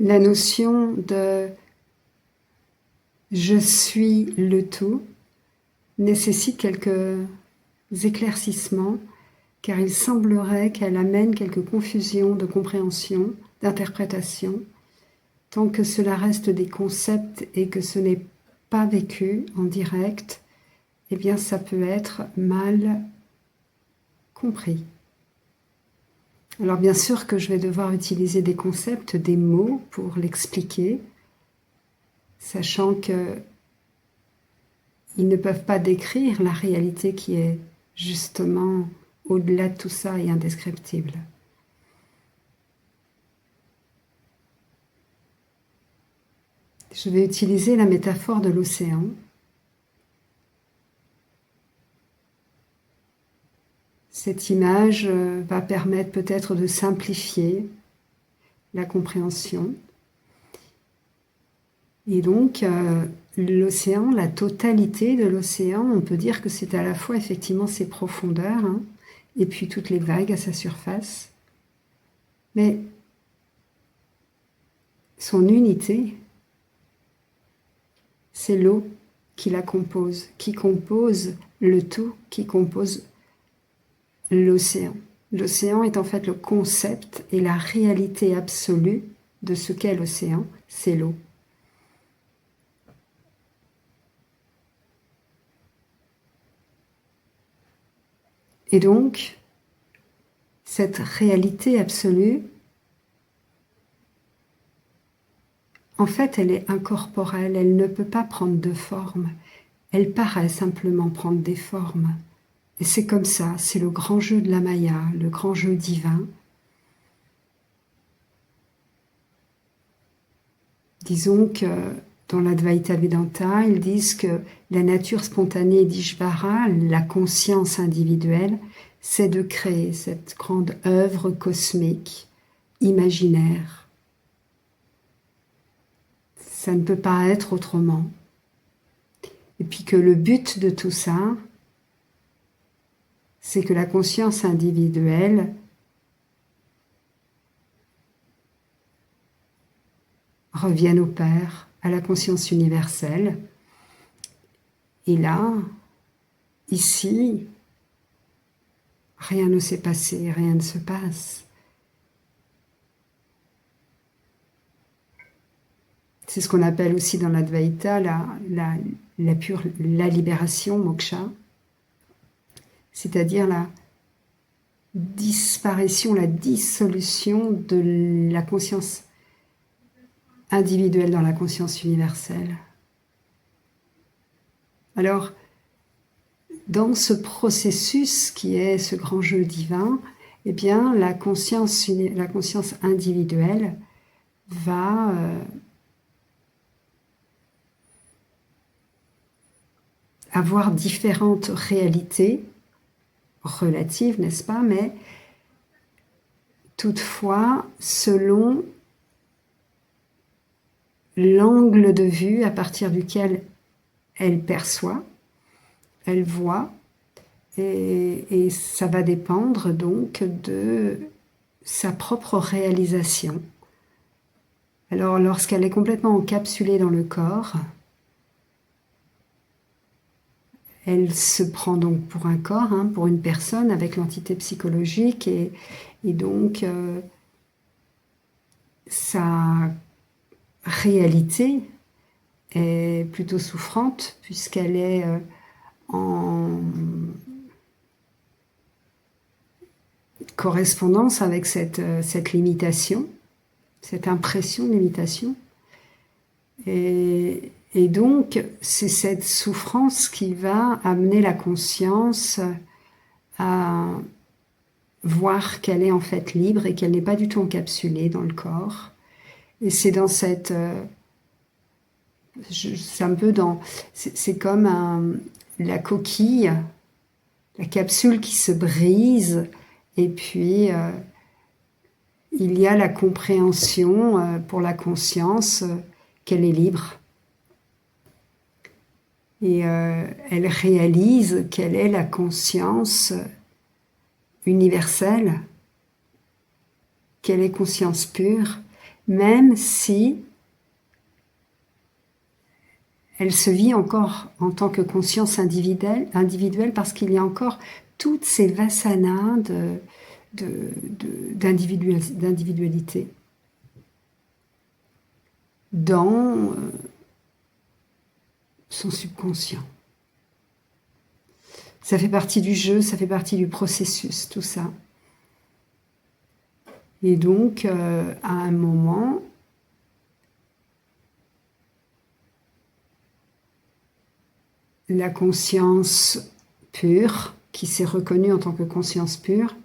La notion de je suis le tout nécessite quelques éclaircissements, car il semblerait qu'elle amène quelques confusions de compréhension, d'interprétation. Tant que cela reste des concepts et que ce n'est pas vécu en direct, eh bien ça peut être mal compris. Alors bien sûr que je vais devoir utiliser des concepts, des mots pour l'expliquer, sachant qu'ils ne peuvent pas décrire la réalité qui est justement au-delà de tout ça et indescriptible. Je vais utiliser la métaphore de l'océan. Cette image va permettre peut-être de simplifier la compréhension. Et donc, l'océan, la totalité de l'océan, on peut dire que c'est à la fois effectivement ses profondeurs, hein, et puis toutes les vagues à sa surface. Mais son unité, c'est l'eau qui la compose, qui compose le tout, qui compose l'océan. L'océan est en fait le concept et la réalité absolue de ce qu'est l'océan, c'est l'eau. Et donc, cette réalité absolue, en fait, elle est incorporelle, elle ne peut pas prendre de forme. Elle paraît simplement prendre des formes. Et c'est comme ça, c'est le grand jeu de la Maya, le grand jeu divin. Disons que dans l'Advaita Vedanta, ils disent que la nature spontanée d'Ishvara, la conscience individuelle, c'est de créer cette grande œuvre cosmique, imaginaire. Ça ne peut pas être autrement. Et puis que le but de tout ça, c'est que la conscience individuelle revienne au Père, à la conscience universelle. Et là, ici, rien ne s'est passé, rien ne se passe. C'est ce qu'on appelle aussi dans l'Advaita la libération, moksha, c'est-à-dire la disparition, la dissolution de la conscience individuelle dans la conscience universelle. Alors, dans ce processus qui est ce grand jeu divin, eh bien, la conscience individuelle va avoir différentes réalités relatives, n'est-ce pas, mais toutefois, selon l'angle de vue à partir duquel elle perçoit, elle voit, et ça va dépendre donc de sa propre réalisation. Alors, lorsqu'elle est complètement encapsulée dans le corps, elle se prend donc pour un corps, hein, pour une personne avec l'entité psychologique, et donc sa réalité est plutôt souffrante puisqu'elle est en correspondance avec cette limitation, cette impression de limitation. Et donc, c'est cette souffrance qui va amener la conscience à voir qu'elle est en fait libre et qu'elle n'est pas du tout encapsulée dans le corps. Et c'est dans cette... c'est un peu dans... C'est comme la coquille, la capsule qui se brise, et puis il y a la compréhension pour la conscience qu'elle est libre. Et elle réalise quelle est la conscience universelle, quelle est conscience pure, même si elle se vit encore en tant que conscience individuelle parce qu'il y a encore toutes ces vasanas d'individualité dans son subconscient. Ça fait partie du jeu, ça fait partie du processus, tout ça. Et donc, à un moment, la conscience pure, qui s'est reconnue en tant que conscience pure,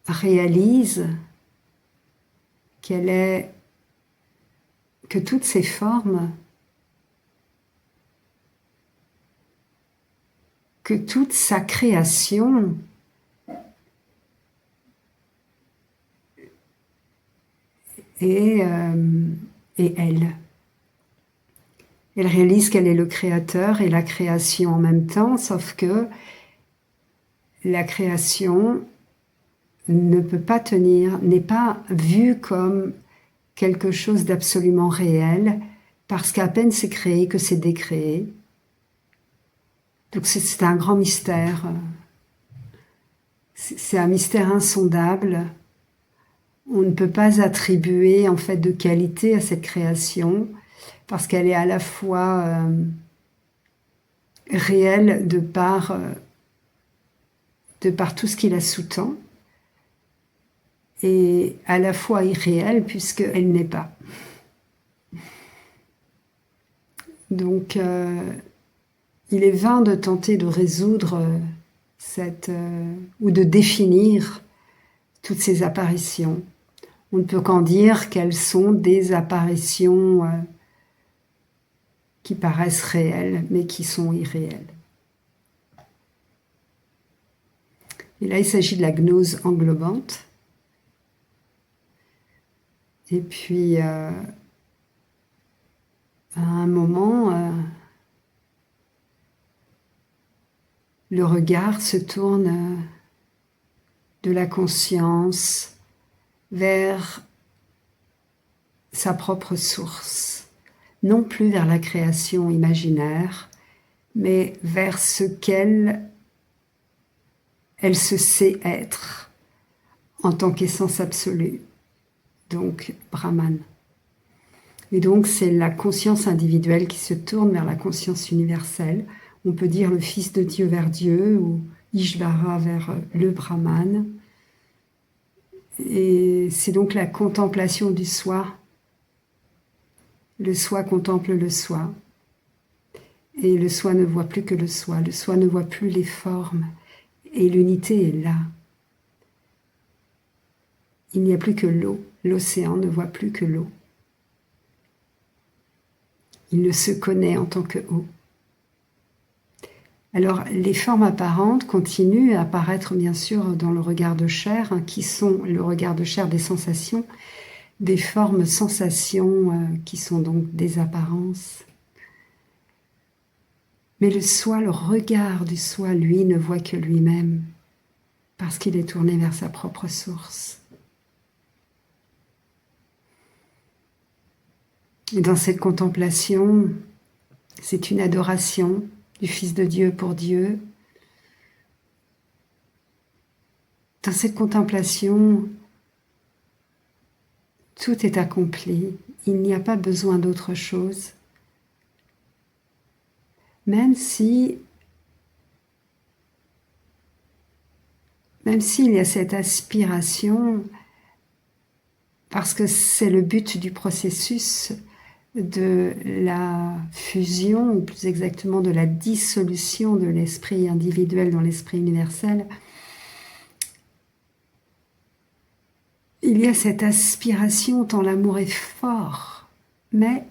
réalise que toutes ces formes, que toute sa création est elle. Elle réalise qu'elle est le créateur et la création en même temps, sauf que la création ne peut pas tenir, n'est pas vue comme quelque chose d'absolument réel, parce qu'à peine c'est créé que c'est décréé. Donc c'est un grand mystère. C'est un mystère insondable. On ne peut pas attribuer en fait de qualité à cette création, parce qu'elle est à la fois réelle de par tout ce qui la sous-tend, et à la fois irréelle puisqu'elle n'est pas. Donc, il est vain de tenter de résoudre ou de définir toutes ces apparitions. On ne peut qu'en dire qu'elles sont des apparitions qui paraissent réelles, mais qui sont irréelles. Et là, il s'agit de la gnose englobante. Et puis, à un moment, le regard se tourne de la conscience vers sa propre source, non plus vers la création imaginaire, mais vers ce qu'elle se sait être en tant qu'essence absolue, donc Brahman. Et donc c'est la conscience individuelle qui se tourne vers la conscience universelle. On peut dire le Fils de Dieu vers Dieu, ou Ishvara vers le Brahman. Et c'est donc la contemplation du soi. Le soi contemple le soi. Et le soi ne voit plus que le soi ne voit plus les formes. Et l'unité est là. Il n'y a plus que l'eau. L'océan ne voit plus que l'eau. Il ne se connaît en tant que eau. Alors, les formes apparentes continuent à apparaître, bien sûr, dans le regard de chair, qui sont le regard de chair des sensations, des formes sensations qui sont donc des apparences. Mais le soi, le regard du soi, lui, ne voit que lui-même, parce qu'il est tourné vers sa propre source. Et dans cette contemplation, c'est une adoration du Fils de Dieu pour Dieu. Dans cette contemplation, tout est accompli. Il n'y a pas besoin d'autre chose. Même s'il y a cette aspiration, parce que c'est le but du processus de la fusion, ou plus exactement de la dissolution de l'esprit individuel dans l'esprit universel, il y a cette aspiration tant l'amour est fort, mais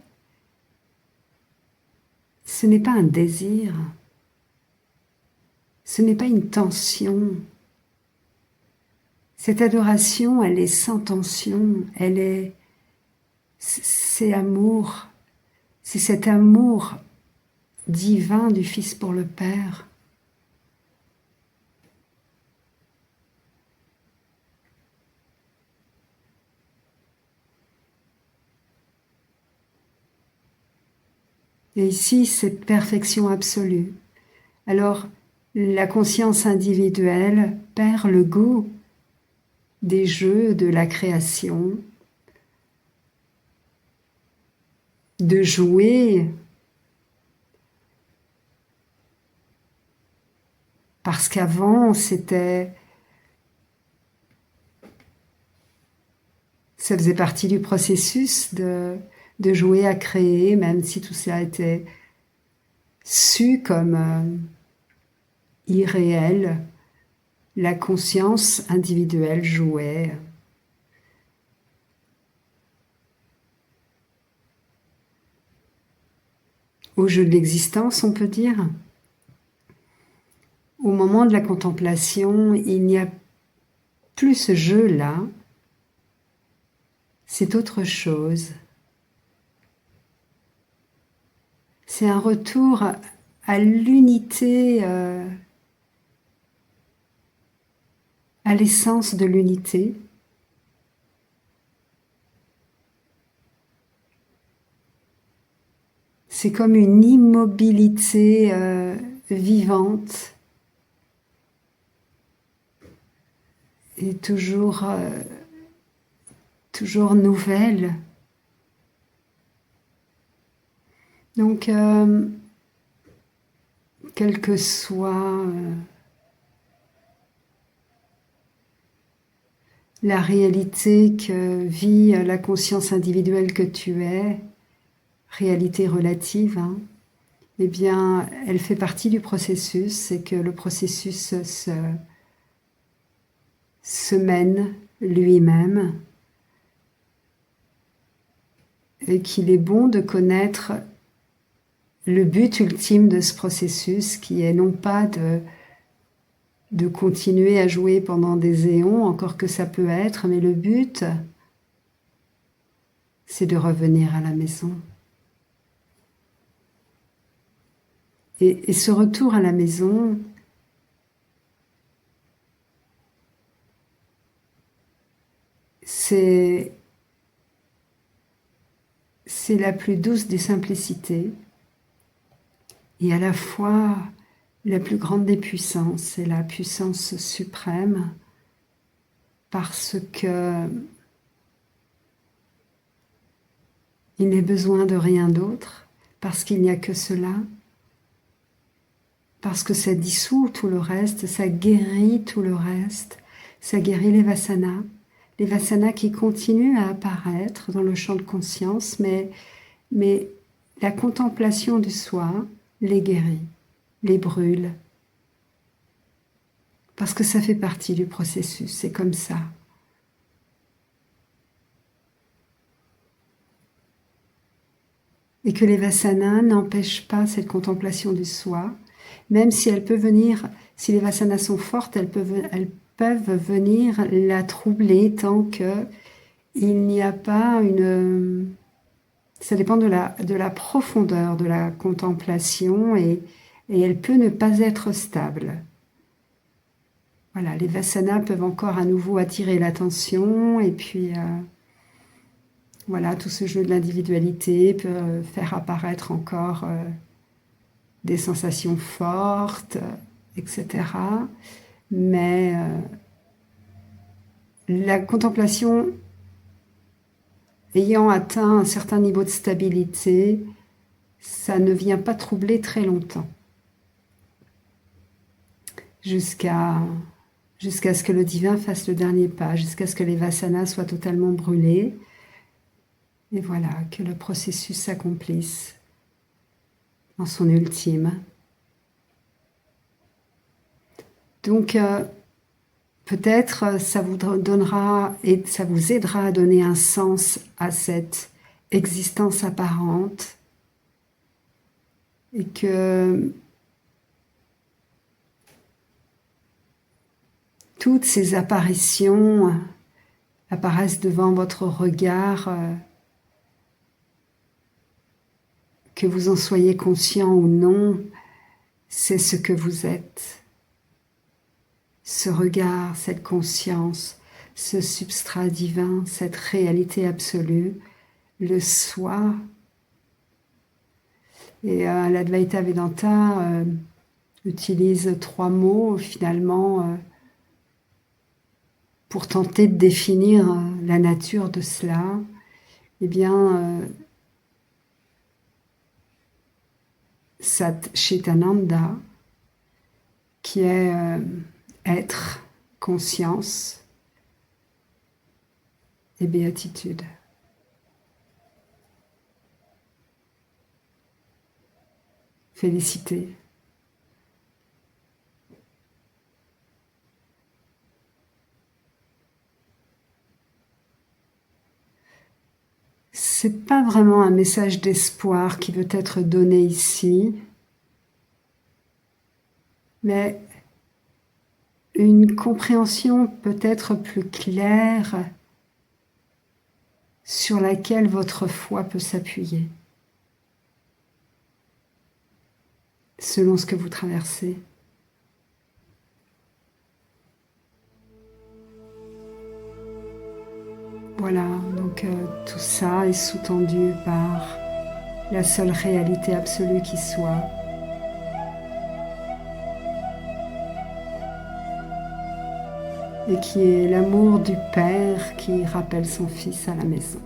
ce n'est pas un désir, ce n'est pas une tension. Cette adoration, elle est sans tension, c'est amour, c'est cet amour divin du Fils pour le Père. Et ici, c'est perfection absolue. Alors, la conscience individuelle perd le goût des jeux, de la création, de jouer, parce qu'avant, ça faisait partie du processus de jouer à créer, même si tout ça était su comme irréel. La conscience individuelle jouait. Au jeu de l'existence, on peut dire. Au moment de la contemplation, il n'y a plus ce jeu-là, c'est autre chose. C'est un retour à l'unité, à l'essence de l'unité. C'est comme une immobilité vivante et toujours nouvelle. Donc, quelle que soit la réalité que vit la conscience individuelle que tu es, réalité relative, hein, eh bien, elle fait partie du processus, c'est que le processus se mène lui-même et qu'il est bon de connaître le but ultime de ce processus qui est non pas de continuer à jouer pendant des éons, encore que ça peut être, mais le but, c'est de revenir à la maison. Et ce retour à la maison, c'est la plus douce des simplicités et à la fois la plus grande des puissances, c'est la puissance suprême parce que il n'est besoin de rien d'autre, parce qu'il n'y a que cela, parce que ça dissout tout le reste, ça guérit tout le reste, ça guérit les vasanas qui continuent à apparaître dans le champ de conscience, mais la contemplation du soi les guérit, les brûle, parce que ça fait partie du processus, c'est comme ça. Et que les vasanas n'empêchent pas cette contemplation du soi, même si elle peut venir, si les vasanas sont fortes, elles peuvent venir la troubler tant que il n'y a pas une... Ça dépend de la profondeur de la contemplation et elle peut ne pas être stable. Voilà, les vasanas peuvent encore à nouveau attirer l'attention et puis voilà, tout ce jeu de l'individualité peut faire apparaître encore des sensations fortes, etc. Mais la contemplation ayant atteint un certain niveau de stabilité, ça ne vient pas troubler très longtemps. Jusqu'à ce que le divin fasse le dernier pas, jusqu'à ce que les vasanas soient totalement brûlés. Et voilà, que le processus s'accomplisse en son ultime. Donc, peut-être ça vous donnera et ça vous aidera à donner un sens à cette existence apparente et que toutes ces apparitions apparaissent devant votre regard, que vous en soyez conscient ou non, c'est ce que vous êtes. Ce regard, cette conscience, ce substrat divin, cette réalité absolue, le soi, Et l'Advaita Vedanta utilise 3 mots finalement pour tenter de définir la nature de cela. Eh bien, Sat Chitananda, qui est être, conscience et béatitude. Félicité. C'est pas vraiment un message d'espoir qui veut être donné ici, mais une compréhension peut-être plus claire sur laquelle votre foi peut s'appuyer, selon ce que vous traversez. Voilà, donc tout ça est sous-tendu par la seule réalité absolue qui soit. Et qui est l'amour du Père qui rappelle son Fils à la maison.